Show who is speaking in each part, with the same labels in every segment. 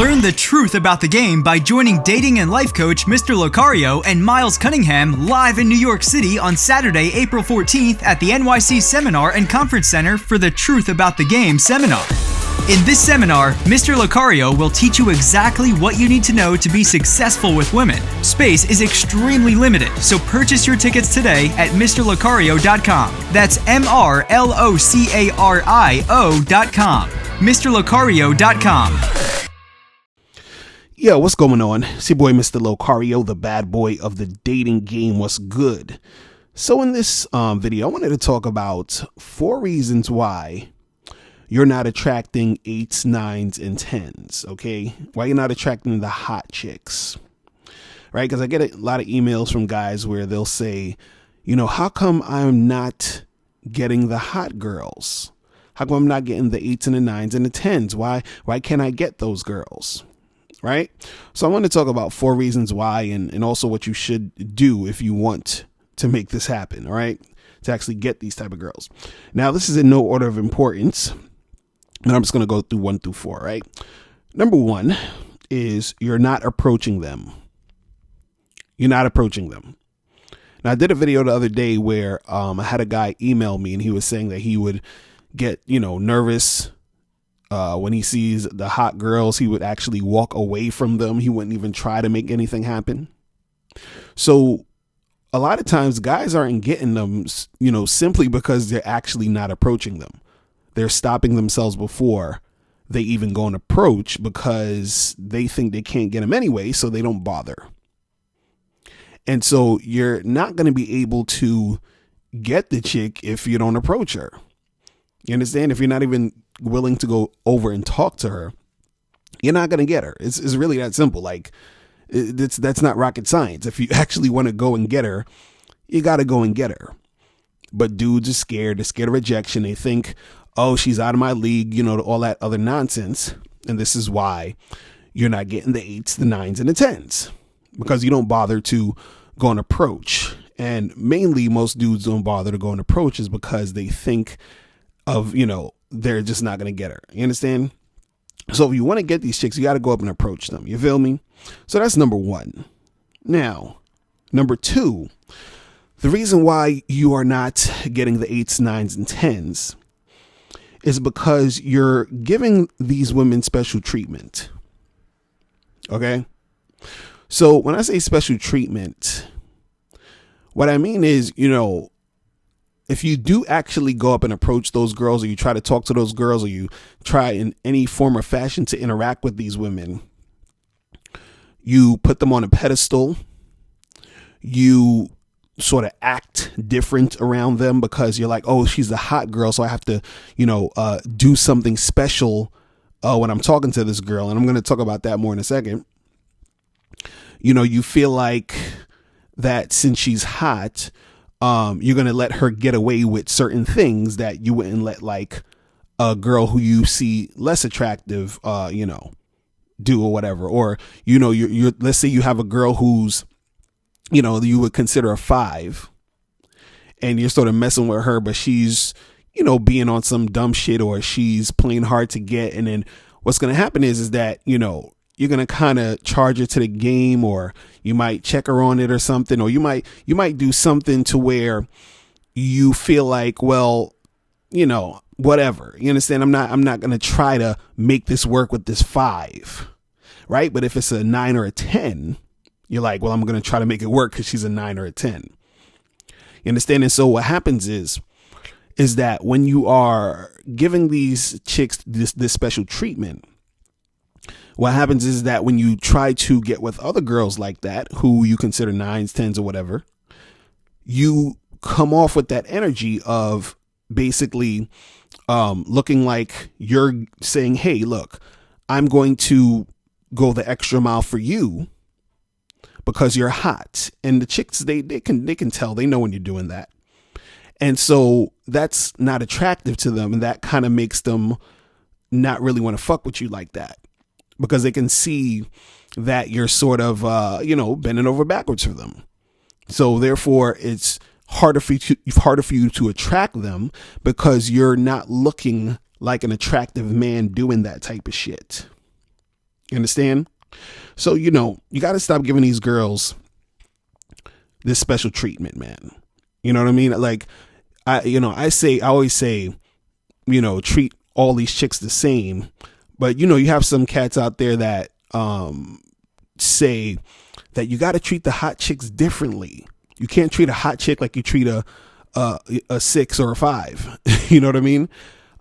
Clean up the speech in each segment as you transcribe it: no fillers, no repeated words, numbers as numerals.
Speaker 1: Learn the truth about the game by joining dating and life coach Mr. Locario and Miles Cunningham live in New York City on Saturday, April 14th at the NYC Seminar and Conference Center for the Truth About the Game seminar. In this seminar, Mr. Locario will teach you exactly what you need to know to be successful with women. Space is extremely limited, so purchase your tickets today at MrLocario.com. That's MrLocario.com. MrLocario.com.
Speaker 2: Yo, what's going on? It's your boy, Mr. Locario, the bad boy of the dating game. What's good? So in this video, I wanted to talk about 4 reasons why you're not attracting 8's, 9's, and 10's, okay? Why you're not attracting the hot chicks, right? Because I get a lot of emails from guys where they'll say, you know, how come I'm not getting the hot girls? How come I'm not getting the 8's and the 9's and the 10's? Why can't I get those girls, right? So I want to talk about 4 reasons why and also what you should do if you want to make this happen, all right? To actually get these type of girls. Now, this is in no order of importance. And I'm just going to go through 1 through 4, right? Number 1 is you're not approaching them. You're not approaching them. Now, I did a video the other day where I had a guy email me and he was saying that he would get, nervous when he sees the hot girls. He would actually walk away from them. He wouldn't even try to make anything happen. So a lot of times guys aren't getting them, simply because they're actually not approaching them. They're stopping themselves before they even go and approach because they think they can't get them anyway, so they don't bother. And so you're not going to be able to get the chick if you don't approach her. You understand? If you're not even willing to go over and talk to her, you're not going to get her. It's really that simple. Like, that's not rocket science. If you actually want to go and get her, you got to go and get her. But dudes are scared. They're scared of rejection. They think, oh, she's out of my league, all that other nonsense. And this is why you're not getting the 8's, the 9's, and the 10's, because you don't bother to go and approach. And mainly most dudes don't bother to go and approach is because they think of, they're just not going to get her. You understand? So if you want to get these chicks, you got to go up and approach them. You feel me? So that's number 1. Now, number 2, the reason why you are not getting the 8's, 9's, and 10's is because you're giving these women special treatment. Okay? So when I say special treatment, what I mean is, if you do actually go up and approach those girls, or you try to talk to those girls, or you try in any form or fashion to interact with these women, you put them on a pedestal, you sort of act different around them because you're like, oh, she's a hot girl, so I have to, do something special when I'm talking to this girl. And I'm going to talk about that more in a second. You feel like that since she's hot, you're going to let her get away with certain things that you wouldn't let like a girl who you see less attractive, do or whatever. Or, you're let's say you have a girl who's, you would consider a 5 and you're sort of messing with her, but she's, being on some dumb shit, or she's playing hard to get. And then what's going to happen is that, you're going to kind of charge her to the game, or you might check her on it or something, or you might do something to where you feel like, well, whatever, you understand? I'm not going to try to make this work with this 5. Right. But if it's a 9 or a 10, you're like, well, I'm going to try to make it work because she's a 9 or a 10. You understand? And so what happens is that when you are giving these chicks this special treatment, what happens is that when you try to get with other girls like that, who you consider 9's, 10's, or whatever, you come off with that energy of basically looking like you're saying, hey, look, I'm going to go the extra mile for you because you're hot. And the chicks, they can tell, they know when you're doing that. And so that's not attractive to them. And that kind of makes them not really want to fuck with you like that, because they can see that you're sort of, bending over backwards for them. So therefore it's harder for you to attract them, because you're not looking like an attractive man doing that type of shit. You understand? So, you got to stop giving these girls this special treatment, man. You know what I mean? Like, I always say, treat all these chicks the same. But, you have some cats out there that say that you got to treat the hot chicks differently. You can't treat a hot chick like you treat a 6 or a 5. You know what I mean?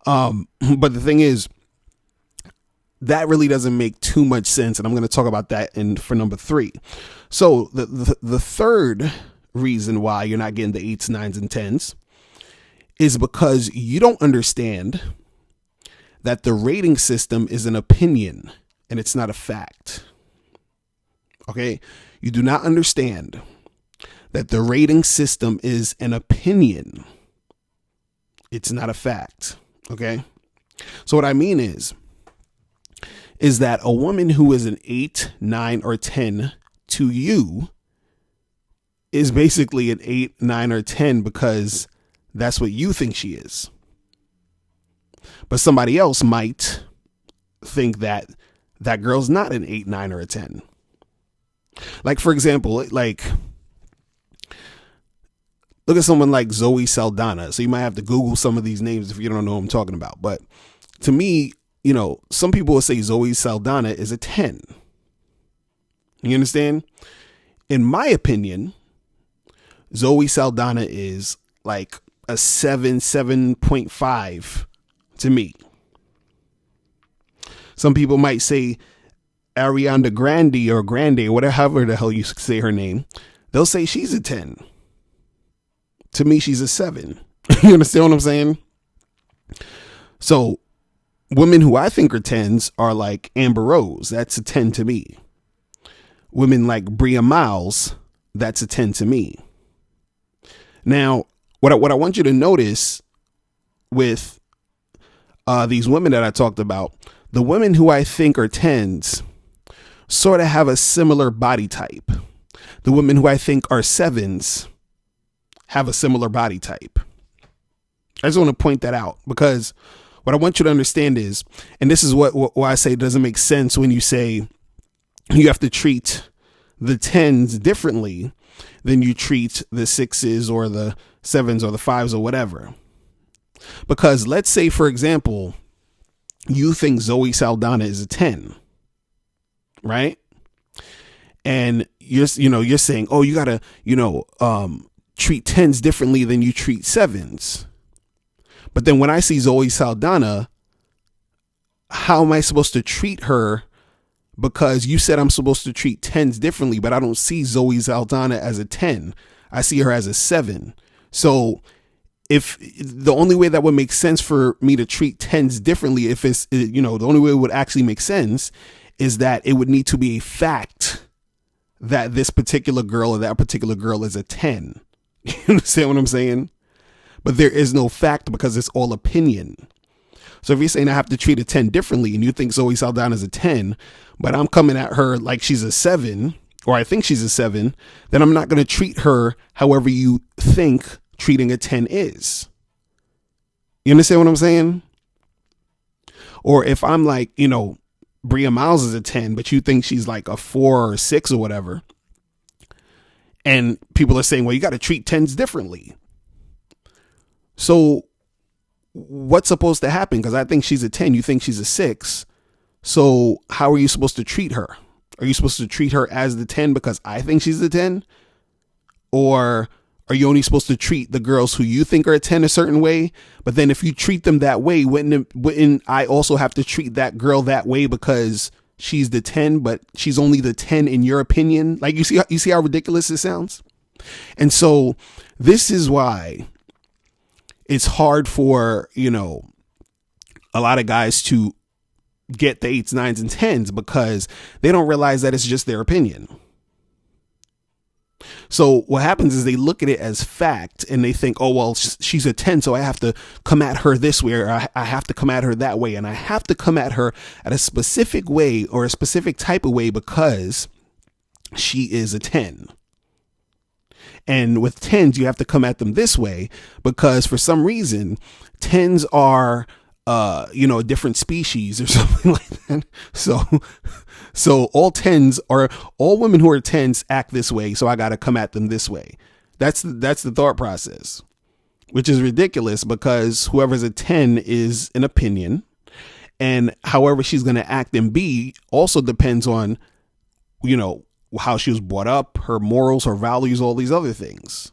Speaker 2: But the thing is, that really doesn't make too much sense. And I'm going to talk about that for number 3. So the third reason why you're not getting the 8's, 9's, and 10's is because you don't understand that the rating system is an opinion and it's not a fact. Okay? You do not understand that the rating system is an opinion. It's not a fact. Okay? So what I mean is that a woman who is an 8, 9, or 10 to you is basically an 8, 9, or 10 because that's what you think she is. But somebody else might think that that girl's not an 8, 9, or a 10. Like, for example, like, look at someone like Zoe Saldana. So you might have to Google some of these names if you don't know what I'm talking about. But to me, some people will say Zoe Saldana is a 10. You understand? In my opinion, Zoe Saldana is like a 7, 7.5 to me. Some people might say Ariana Grande or whatever the hell you say her name. They'll say she's a 10. To me, she's a 7. You understand what I'm saying? So women who I think are 10s are like Amber Rose. That's a 10 to me. Women like Bria Miles. That's a 10 to me. Now, what I want you to notice with these women that I talked about, the women who I think are 10s sort of have a similar body type. The women who I think are 7s have a similar body type. I just want to point that out because what I want you to understand is, and this is why I say it doesn't make sense when you say you have to treat the 10s differently than you treat the 6s or the 7s or the 5s or whatever. Because let's say, for example, you think Zoe Saldana is a 10, right? And you're saying, oh, you gotta, treat 10s differently than you treat 7s. But then when I see Zoe Saldana, how am I supposed to treat her? Because you said I'm supposed to treat 10s differently, but I don't see Zoe Saldana as a 10. I see her as a 7. So if the only way that would make sense for me to treat 10s differently, if it's, the only way it would actually make sense is that it would need to be a fact that this particular girl or that particular girl is a 10. You understand what I'm saying? But there is no fact because it's all opinion. So if you're saying I have to treat a 10 differently and you think Zoe Saldana is a 10, but I'm coming at her like she's a 7, or I think she's a 7, then I'm not going to treat her however you think treating a 10 is. You understand what I'm saying? Or if I'm like, Bria Miles is a 10, but you think she's like a 4 or 6 or whatever, and people are saying, well, you got to treat 10s differently. So what's supposed to happen? Because I think she's a 10. You think she's a 6. So how are you supposed to treat her? Are you supposed to treat her as the 10 because I think she's the 10? Or are you only supposed to treat the girls who you think are a 10 a certain way? But then if you treat them that way, wouldn't I also have to treat that girl that way because she's the 10, but she's only the 10 in your opinion? Like, you see how ridiculous it sounds? And so this is why it's hard for, a lot of guys to get the 8s, 9s, and 10s because they don't realize that it's just their opinion. So what happens is they look at it as fact and they think, oh, well, she's a 10, so I have to come at her this way, or I have to come at her that way. And I have to come at her at a specific way or a specific type of way because she is a 10. And with 10s, you have to come at them this way because for some reason, 10s are a different species or something like that. So all women who are 10s act this way. So I got to come at them this way. That's the thought process, which is ridiculous because whoever's a 10 is an opinion, and however she's going to act and be also depends on, how she was brought up, her morals, her values, all these other things.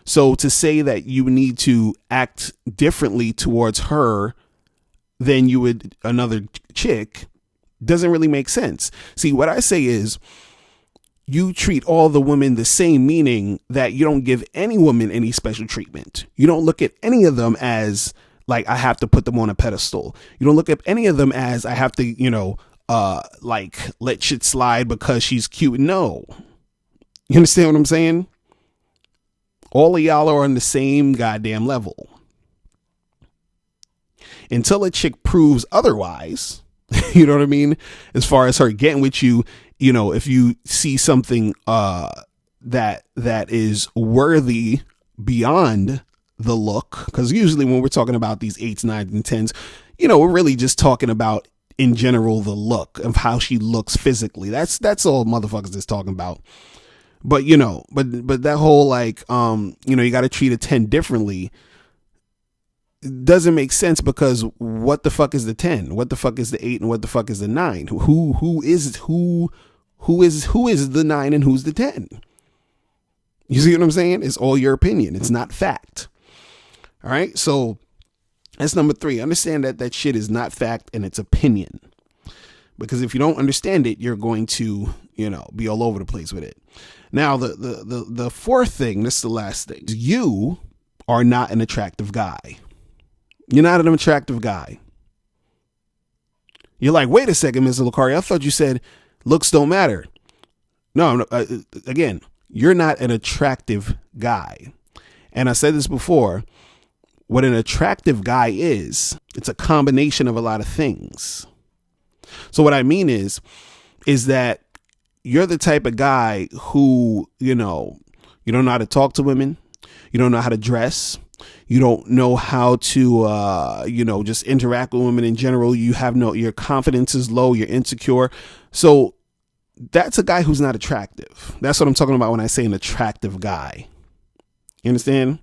Speaker 2: So to say that you need to act differently towards her than you would another chick doesn't really make sense. See, what I say is you treat all the women the same, meaning that you don't give any woman any special treatment. You don't look at any of them as like, I have to put them on a pedestal. You don't look at any of them as I have to, let shit slide because she's cute. No. You understand what I'm saying? All of y'all are on the same goddamn level. Until a chick proves otherwise, you know what I mean? As far as her getting with you, if you see something that is worthy beyond the look, because usually when we're talking about these 8s, 9s, and 10s, we're really just talking about in general the look of how she looks physically. That's all motherfuckers is talking about. But but that whole you got to treat a 10 differently doesn't make sense, because what the fuck is the 10? What the fuck is the 8? And what the fuck is the 9? Who is the 9 and who's the 10? You see what I'm saying? It's all your opinion. It's not fact. All right. So that's number 3. Understand that shit is not fact and it's opinion. Because if you don't understand it, you're going to, be all over the place with it. Now, the fourth thing, this is the last thing. You are not an attractive guy. You're not an attractive guy. You're like, wait a second, Mr. Lucario, I thought you said looks don't matter. No, again, you're not an attractive guy. And I said this before, what an attractive guy is, it's a combination of a lot of things. So what I mean is that you're the type of guy who, you don't know how to talk to women. You don't know how to dress. You don't know how to, just interact with women in general. Your confidence is low. You're insecure. So that's a guy who's not attractive. That's what I'm talking about when I say an attractive guy. You understand?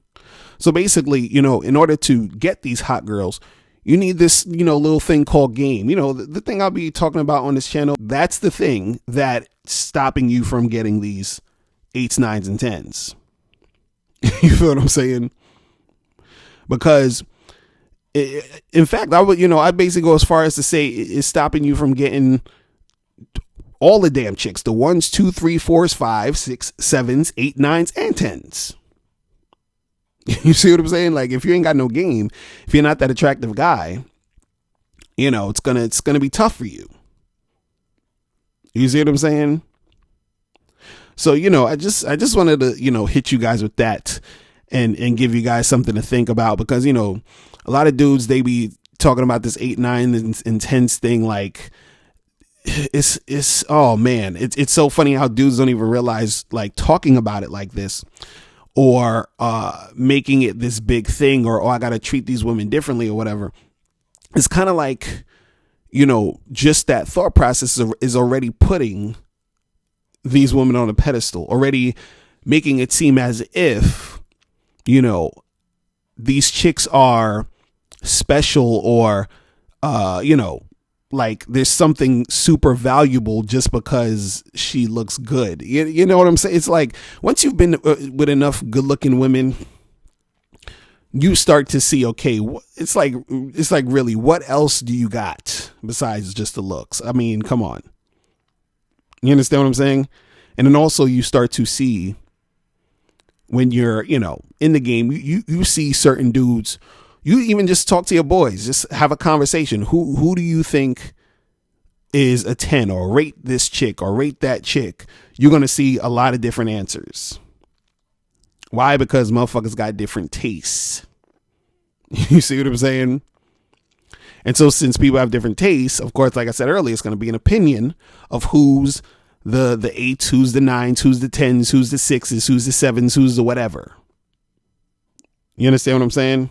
Speaker 2: So basically, in order to get these hot girls, you need this, little thing called game. The thing I'll be talking about on this channel, that's the thing that's stopping you from getting these 8s, 9s, and 10s. You feel what I'm saying? Because, in fact, I basically go as far as to say it's stopping you from getting all the damn chicks, the 1s, 2, 3, 4s, 5s, 6, 7s, 8, 9s, and 10s. You see what I'm saying? Like, if you ain't got no game, if you're not that attractive guy, it's gonna be tough for you. You see what I'm saying? So, I just wanted to, hit you guys with that and give you guys something to think about, because, a lot of dudes, they be talking about this 8, 9, and 10s thing. Like, it's oh man, it's so funny how dudes don't even realize, like, talking about it like this, or making it this big thing, or I got to treat these women differently or whatever. It's kind of like, just that thought process is already putting these women on a pedestal, already making it seem as if, these chicks are special, or, like there's something super valuable just because she looks good. You know what I'm saying? It's like, once you've been with enough good looking women, you start to see, okay, it's like really, what else do you got besides just the looks? I mean, come on. You understand what I'm saying? And then also you start to see, when you're, in the game, you see certain dudes. You even just talk to your boys, just have a conversation. Who do you think is a 10, or rate this chick or rate that chick? You're going to see a lot of different answers. Why? Because motherfuckers got different tastes. You see what I'm saying? And so since people have different tastes, of course, like I said earlier, it's going to be an opinion of who's the 8s, who's the 9s, who's the 10s, who's the 6s, who's the 7s, who's the whatever. You understand what I'm saying?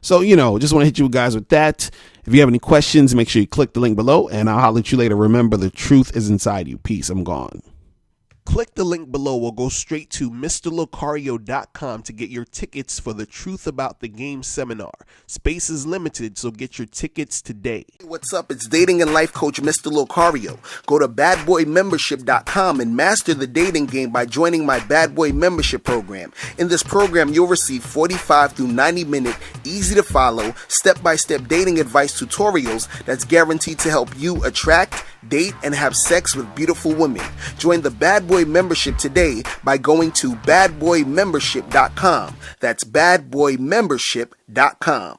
Speaker 2: So, just want to hit you guys with that. If you have any questions, make sure you click the link below, and I'll holler at you later. Remember, the truth is inside you. Peace. I'm gone. Click the link below or go straight to MrLocario.com to get your tickets for the Truth About the Game seminar. Space is limited, so get your tickets today. Hey, what's up? It's dating and life coach Mr. Locario. Go to badboymembership.com and master the dating game by joining my Bad Boy Membership program. In this program, you'll receive 45 through 90-minute, easy-to-follow, step-by-step dating advice tutorials that's guaranteed to help you attract, date, and have sex with beautiful women. Join the Bad Boy Membership today by going to badboymembership.com. That's badboymembership.com.